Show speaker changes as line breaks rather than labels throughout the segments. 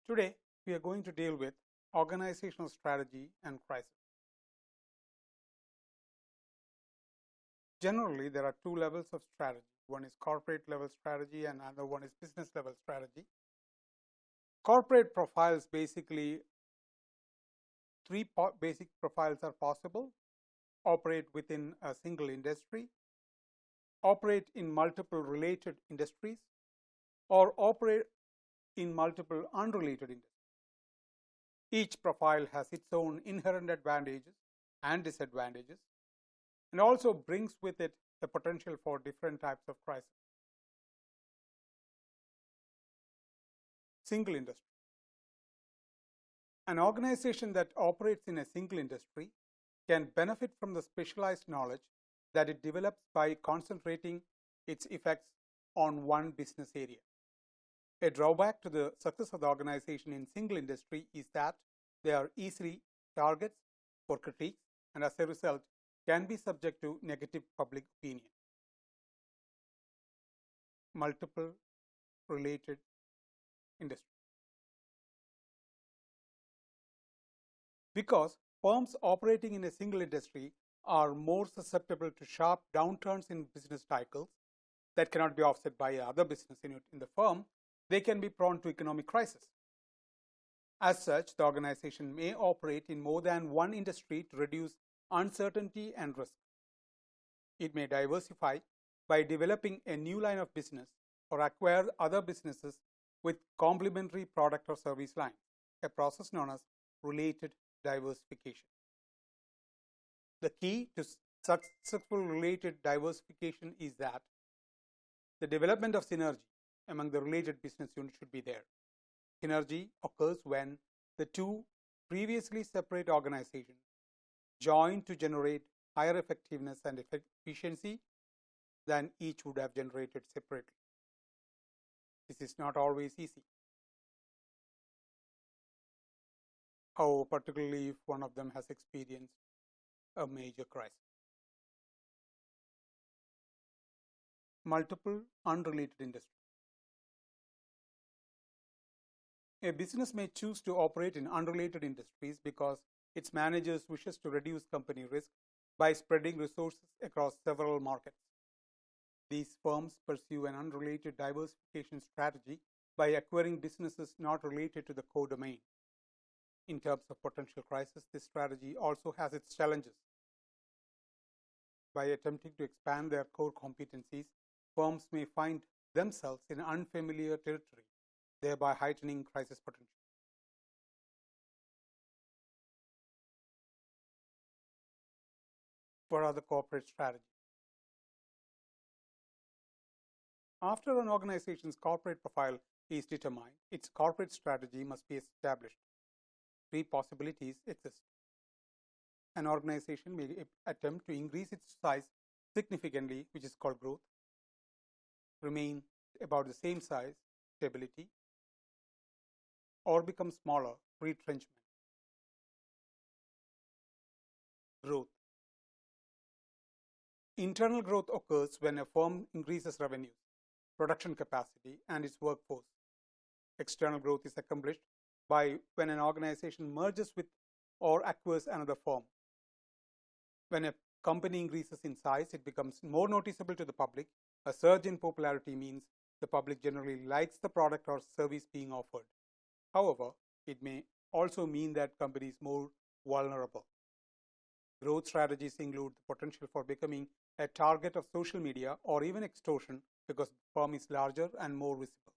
Today, we are going to deal with organizational strategy and crisis. Generally, there are two levels of strategy. One is corporate level strategy and another one is business level strategy. Corporate profiles, basically, three basic profiles are possible: operate within a single industry, operate in multiple related industries, or operate in multiple unrelated industries. Each profile has its own inherent advantages and disadvantages, and also brings with it the potential for different types of crisis. Single industry. An organization that operates in a single industry can benefit from the specialized knowledge that it develops by concentrating its effects on one business area. A drawback to the success of the organization in single industry is that they are easily targets for critiques and as a result can be subject to negative public opinion. Multiple related industries. Because firms operating in a single industry are more susceptible to sharp downturns in business cycles that cannot be offset by other business unit in the firm, they can be prone to economic crisis. As such, the organization may operate in more than one industry to reduce uncertainty and risk. It may diversify by developing a new line of business or acquire other businesses with complementary product or service lines, a process known as related diversification. The key to successful related diversification is that the development of synergy among the related business units should be there. Synergy occurs when the two previously separate organizations join to generate higher effectiveness and efficiency than each would have generated separately. This is not always easy. However, particularly if one of them has experienced a major crisis. Multiple unrelated industries. A business may choose to operate in unrelated industries because its managers wishes to reduce company risk by spreading resources across several markets. These firms pursue an unrelated diversification strategy by acquiring businesses not related to the core domain. In terms of potential crisis, this strategy also has its challenges. By attempting to expand their core competencies, firms may find themselves in unfamiliar territory, thereby heightening crisis potential. What are the corporate strategies? After an organization's corporate profile is determined, its corporate strategy must be established. Three possibilities exist. An organization may attempt to increase its size significantly, which is called growth, remain about the same size, stability, or become smaller, retrenchment. Growth. Internal growth occurs when a firm increases revenue, production capacity, and its workforce. External growth is accomplished by when an organization merges with or acquires another firm. When a company increases in size, it becomes more noticeable to the public. A surge in popularity means the public generally likes the product or service being offered. However, it may also mean that company is more vulnerable. Growth strategies include the potential for becoming a target of social media or even extortion because the firm is larger and more visible.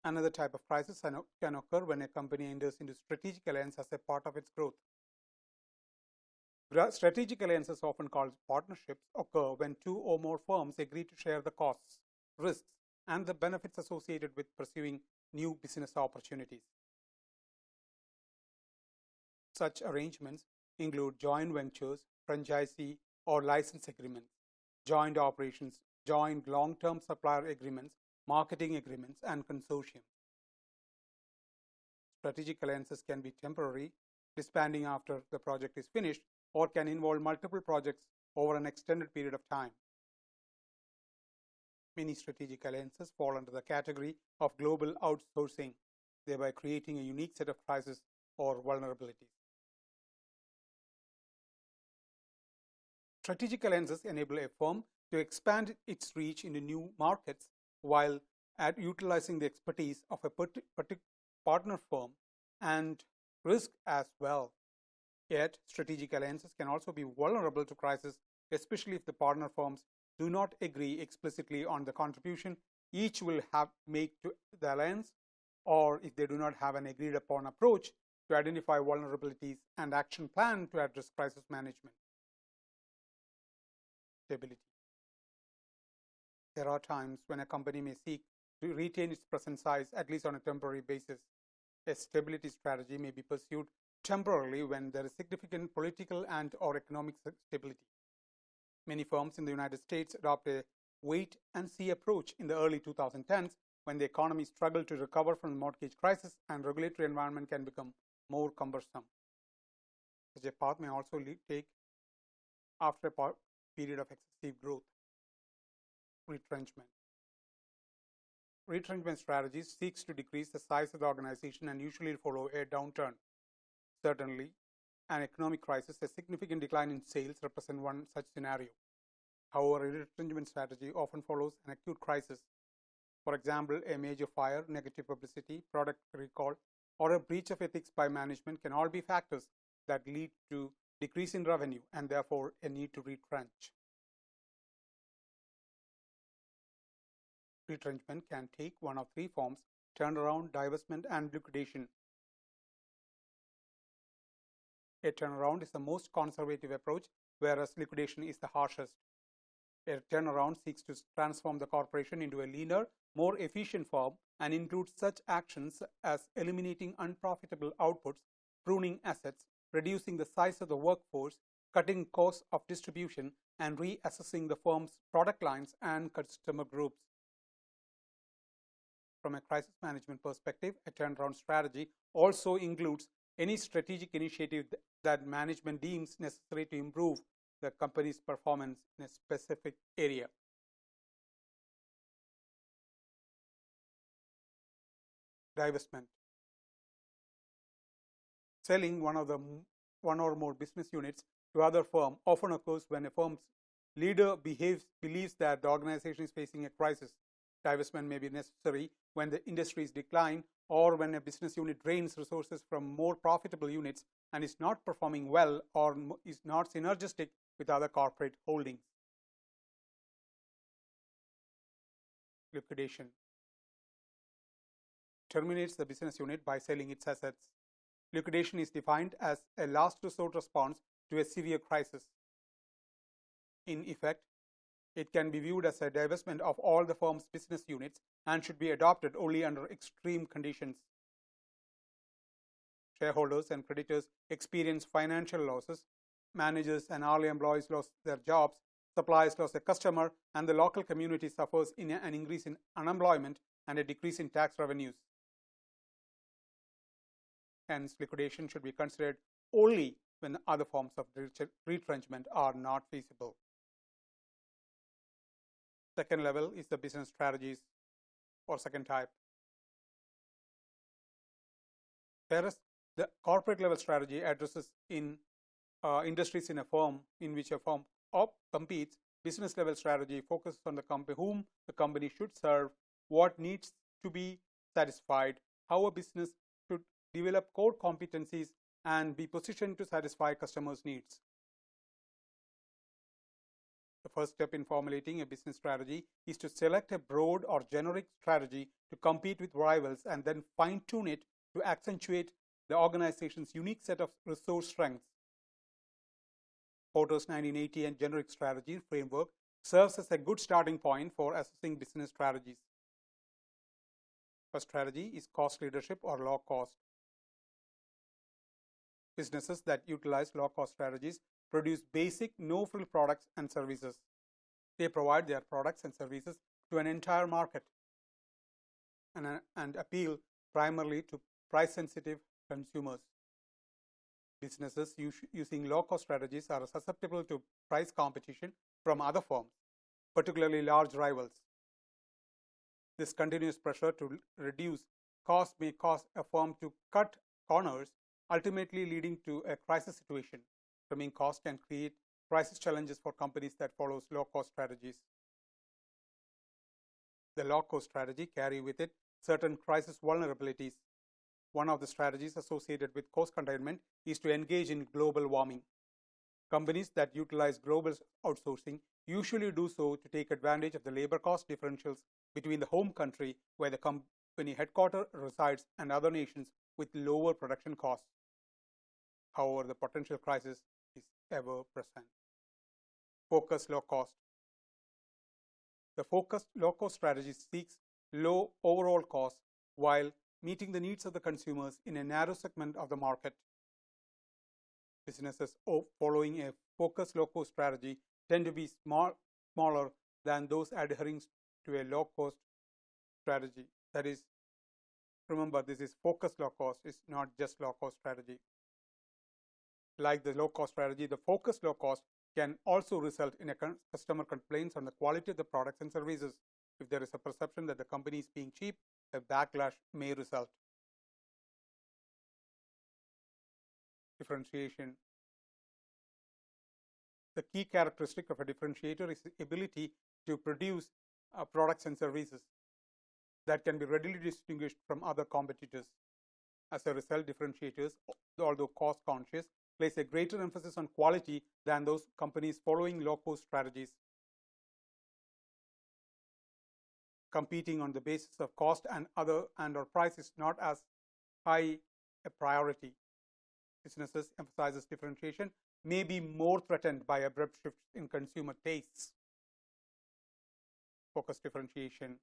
Another type of crisis can occur when a company enters into strategic alliance as a part of its growth. Strategic alliances, often called partnerships, occur when two or more firms agree to share the costs, risks, and the benefits associated with pursuing new business opportunities. Such arrangements include joint ventures, franchisee or license agreements, joint operations, joint long-term supplier agreements, marketing agreements, and consortium. Strategic alliances can be temporary, disbanding after the project is finished, or can involve multiple projects over an extended period of time. Many strategic alliances fall under the category of global outsourcing, thereby creating a unique set of crises or vulnerabilities. Strategic alliances enable a firm to expand its reach into new markets while utilizing the expertise of a partner firm and risk as well. Yet, strategic alliances can also be vulnerable to crisis, especially if the partner firms do not agree explicitly on the contribution each will make to the alliance, or if they do not have an agreed upon approach to identify vulnerabilities and action plan to address crisis management. Stability. There are times when a company may seek to retain its present size, at least on a temporary basis. A stability strategy may be pursued temporarily when there is significant political and or economic stability. Many firms in the United States adopt a wait-and-see approach in the early 2010s when the economy struggled to recover from the mortgage crisis and regulatory environment can become more cumbersome. Such a path may also take after a period of excessive growth. Retrenchment. Retrenchment strategies seeks to decrease the size of the organization and usually follow a downturn. Certainly, an economic crisis, a significant decline in sales represent one such scenario. However, a retrenchment strategy often follows an acute crisis. For example, a major fire, negative publicity, product recall, or a breach of ethics by management can all be factors that lead to decrease in revenue and therefore a need to retrench. Retrenchment can take one of three forms: turnaround, divestment, and liquidation. A turnaround is the most conservative approach, whereas liquidation is the harshest. A turnaround seeks to transform the corporation into a leaner, more efficient firm and includes such actions as eliminating unprofitable outputs, pruning assets, reducing the size of the workforce, cutting costs of distribution, and reassessing the firm's product lines and customer groups. From a crisis management perspective, a turnaround strategy also includes any strategic initiative that management deems necessary to improve the company's performance in a specific area. Divestment. Selling one or more business units to other firm often occurs when a firm's leader believes that the organization is facing a crisis. Divestment may be necessary when the industry is decline or when a business unit drains resources from more profitable units and is not performing well or is not synergistic with other corporate holdings. Liquidation. Terminates the business unit by selling its assets. Liquidation is defined as a last resort response to a severe crisis. In effect, it can be viewed as a divestment of all the firm's business units and should be adopted only under extreme conditions. Shareholders and creditors experience financial losses, managers and hourly employees lost their jobs, suppliers lost a customer, and the local community suffers an increase in unemployment and a decrease in tax revenues. Hence, liquidation should be considered only when other forms of retrenchment are not feasible. Second level is the business strategies or second type. Whereas the corporate level strategy addresses in industries in a firm in which a firm competes, business level strategy focuses on whom the company should serve, what needs to be satisfied, how a business should develop core competencies and be positioned to satisfy customers' needs. The first step in formulating a business strategy is to select a broad or generic strategy to compete with rivals and then fine-tune it to accentuate the organization's unique set of resource strengths. Porter's 1980 and generic strategy framework serves as a good starting point for assessing business strategies. First strategy is cost leadership or low cost. Businesses that utilize low-cost strategies produce basic no-frill products and services. They provide their products and services to an entire market and appeal primarily to price-sensitive consumers. Businesses using low-cost strategies are susceptible to price competition from other firms, particularly large rivals. This continuous pressure to reduce cost may cause a firm to cut corners, ultimately leading to a crisis situation. Trimming costs can create crisis challenges for companies that follow low-cost strategies. The low-cost strategy carry with it certain crisis vulnerabilities. One of the strategies associated with cost containment is to engage in global warming. Companies that utilize global outsourcing usually do so to take advantage of the labor cost differentials between the home country where the company headquarters resides and other nations with lower production costs. However, the potential crisis is ever present. Focused low cost. The focused low cost strategy seeks low overall costs while meeting the needs of the consumers in a narrow segment of the market. Businesses following a focused low-cost strategy tend to be smaller than those adhering to a low-cost strategy. That is, remember, this is focused low-cost, it's not just low-cost strategy. Like the low-cost strategy, the focused low-cost can also result in a customer complaints on the quality of the products and services. If there is a perception that the company is being cheap, a backlash may result. Differentiation. The key characteristic of a differentiator is the ability to produce products and services that can be readily distinguished from other competitors. As a result, differentiators, although cost conscious, place a greater emphasis on quality than those companies following low-cost strategies. Competing on the basis of cost and/or price is not as high a priority. Businesses emphasizes differentiation may be more threatened by abrupt shifts in consumer tastes. Focused differentiation.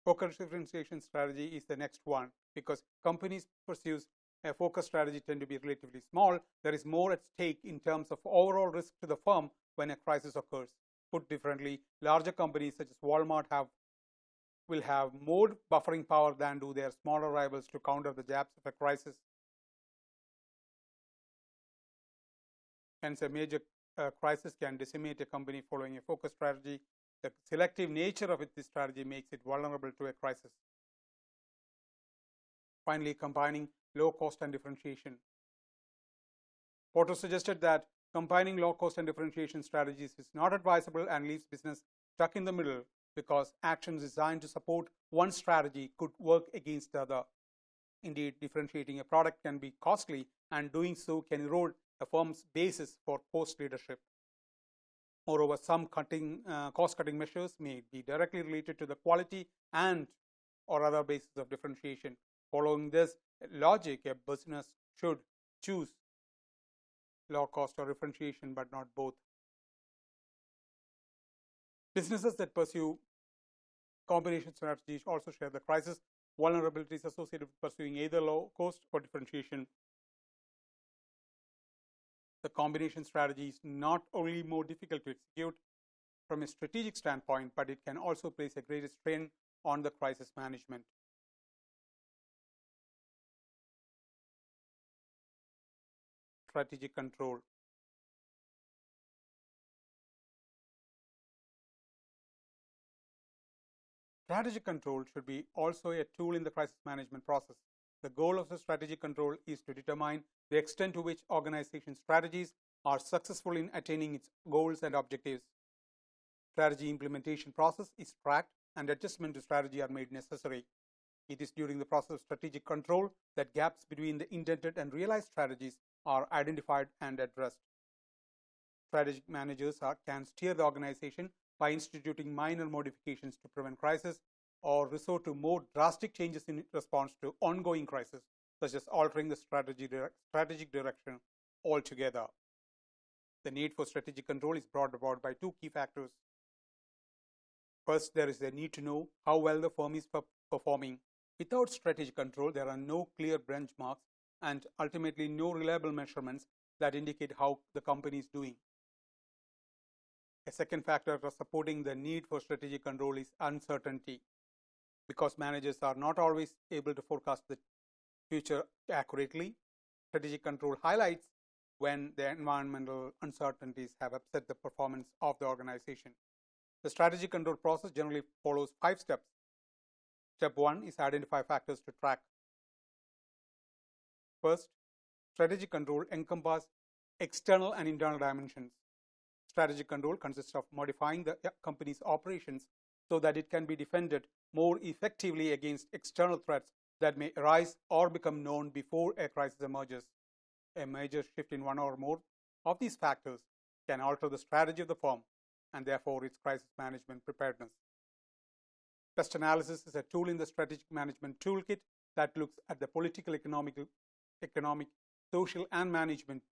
Focused differentiation strategy is the next one because companies pursue a focused strategy tend to be relatively small. There is more at stake in terms of overall risk to the firm when a crisis occurs. Put differently, larger companies such as Walmart will have more buffering power than do their smaller rivals to counter the jabs of a crisis. Hence, a major crisis can decimate a company following a focused strategy. The selective nature of this strategy makes it vulnerable to a crisis. Finally, combining low cost and differentiation. Porter suggested that combining low cost and differentiation strategies is not advisable and leaves business stuck in the middle because actions designed to support one strategy could work against the other. Indeed, differentiating a product can be costly, and doing so can erode a firm's basis for cost leadership. Moreover, some cost-cutting measures may be directly related to the quality and/or other basis of differentiation. Following this logic, a business should choose low cost or differentiation, but not both. Businesses that pursue combination strategies also share the crisis vulnerabilities associated with pursuing either low cost or differentiation. The combination strategy is not only more difficult to execute from a strategic standpoint, but it can also place a greater strain on the crisis management. Strategic control. Strategic control should be also a tool in the crisis management process. The goal of the strategic control is to determine the extent to which organization strategies are successful in attaining its goals and objectives. Strategy implementation process is tracked and adjustment to strategy are made necessary. It is during the process of strategic control that gaps between the intended and realized strategies are identified and addressed. Strategic managers can steer the organization by instituting minor modifications to prevent crisis or resort to more drastic changes in response to ongoing crisis, such as altering the strategic direction altogether. The need for strategic control is brought about by two key factors. First, there is a need to know how well the firm is performing. Without strategic control, there are no clear benchmarks and ultimately no reliable measurements that indicate how the company is doing. A second factor for supporting the need for strategic control is uncertainty. Because managers are not always able to forecast the future accurately, strategic control highlights when the environmental uncertainties have upset the performance of the organization. The strategic control process generally follows 5 steps. Step 1 is identify factors to track. First, strategic control encompasses external and internal dimensions. Strategic control consists of modifying the company's operations so that it can be defended more effectively against external threats that may arise or become known before a crisis emerges. A major shift in one or more of these factors can alter the strategy of the firm and therefore its crisis management preparedness. Pest analysis is a tool in the strategic management toolkit that looks at the political, economic, social, and management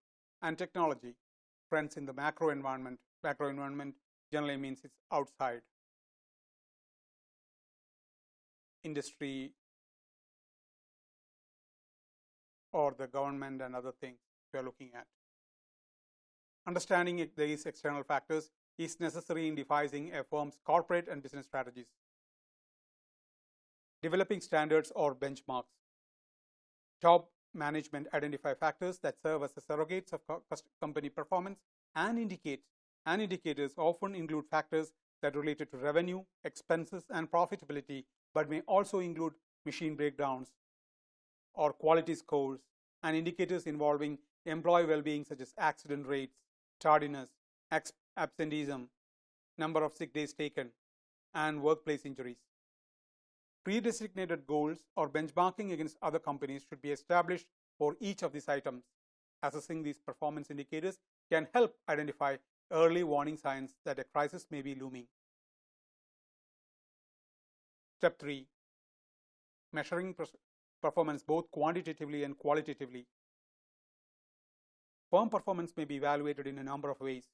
and technology trends in the macro environment. Macro environment generally means it's outside industry or the government and other things we are looking at. Understanding these external factors is necessary in devising a firm's corporate and business strategies. Developing standards or benchmarks. Top management identify factors that serve as surrogates of company performance, and indicators often include factors that related to revenue, expenses, and profitability, but may also include machine breakdowns or quality scores, and indicators involving employee well-being such as accident rates, tardiness, absenteeism, number of sick days taken, and workplace injuries. Pre-designated goals or benchmarking against other companies should be established for each of these items. Assessing these performance indicators can help identify early warning signs that a crisis may be looming. Step 3. Measuring performance both quantitatively and qualitatively. Firm performance may be evaluated in a number of ways.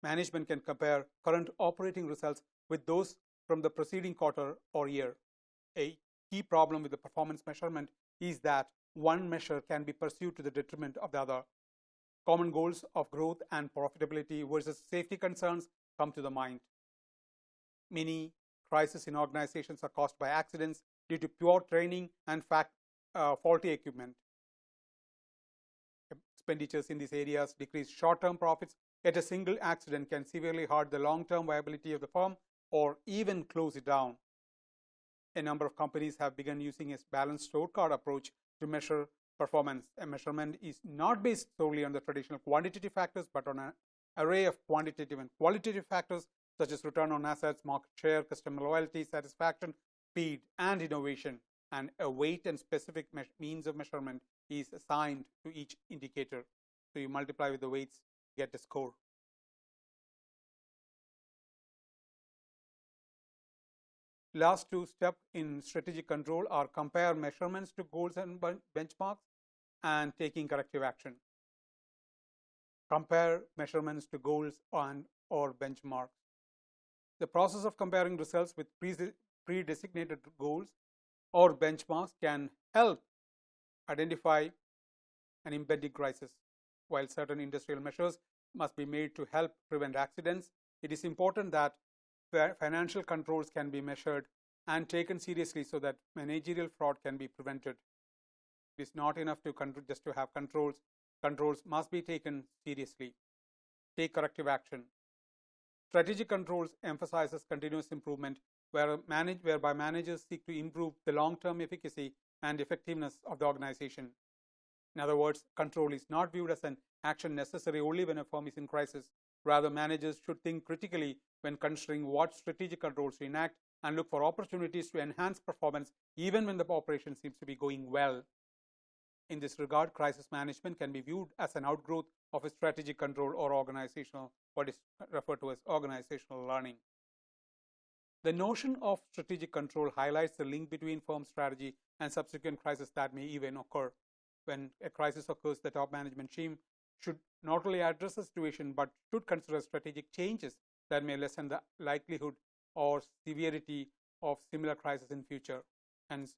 Management can compare current operating results with those from the preceding quarter or year. A key problem with the performance measurement is that one measure can be pursued to the detriment of the other. Common goals of growth and profitability versus safety concerns come to the mind. Many crises in organizations are caused by accidents due to poor training and faulty equipment. Expenditures in these areas decrease short-term profits, yet a single accident can severely hurt the long-term viability of the firm or even close it down. A number of companies have begun using a balanced scorecard approach to measure performance. A measurement is not based solely on the traditional quantitative factors, but on an array of quantitative and qualitative factors such as return on assets, market share, customer loyalty, satisfaction, speed, and innovation. And a weight and specific means of measurement is assigned to each indicator. So you multiply with the weights, get the score. Last two steps in strategic control are compare measurements to goals and benchmarks and taking corrective action. Compare measurements to goals or benchmarks. The process of comparing results with pre-designated goals or benchmarks can help identify an impending crisis. While certain industrial measures must be made to help prevent accidents, it is important that financial controls can be measured and taken seriously so that managerial fraud can be prevented. It is not enough just to have controls. Controls must be taken seriously. Take corrective action. Strategic controls emphasizes continuous improvement, whereby managers seek to improve the long-term efficacy and effectiveness of the organization. In other words, control is not viewed as an action necessary only when a firm is in crisis. Rather, managers should think critically when considering what strategic controls to enact and look for opportunities to enhance performance even when the operation seems to be going well. In this regard, crisis management can be viewed as an outgrowth of a strategic control or what is referred to as organizational learning. The notion of strategic control highlights the link between firm strategy and subsequent crises that may even occur. When a crisis occurs, the top management team should not only address the situation but should consider strategic changes that may lessen the likelihood or severity of similar crises in future. Hence,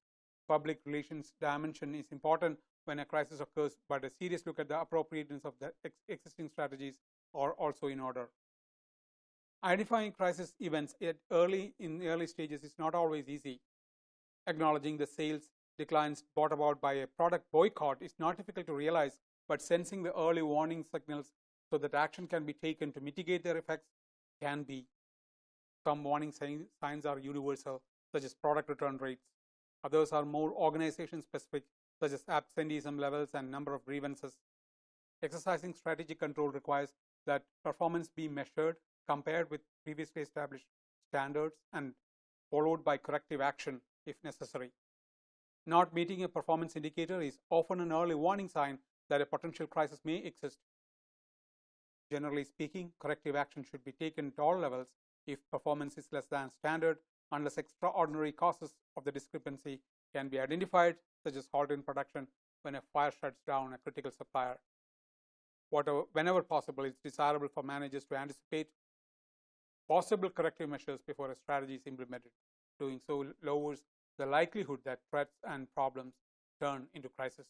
public relations dimension is important when a crisis occurs, but a serious look at the appropriateness of the existing strategies are also in order. Identifying crisis events in early stages is not always easy. Acknowledging the sales declines brought about by a product boycott is not difficult to realize, but sensing the early warning signals so that action can be taken to mitigate their effects can be. Some warning signs are universal. such as product return rates. Others are more organization-specific, such as absenteeism levels and number of grievances. Exercising strategic control requires that performance be measured, compared with previously established standards, and followed by corrective action if necessary. Not meeting a performance indicator is often an early warning sign that a potential crisis may exist. Generally speaking, corrective action should be taken at all levels if performance is less than standard, unless extraordinary causes of the discrepancy can be identified, such as halt in production when a fire shuts down a critical supplier. Whenever possible, it's desirable for managers to anticipate possible corrective measures before a strategy is implemented. Doing so lowers the likelihood that threats and problems turn into crisis.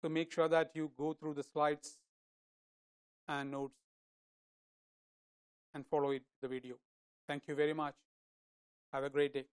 So make sure that you go through the slides and notes and follow the video. Thank you very much. Have a great day.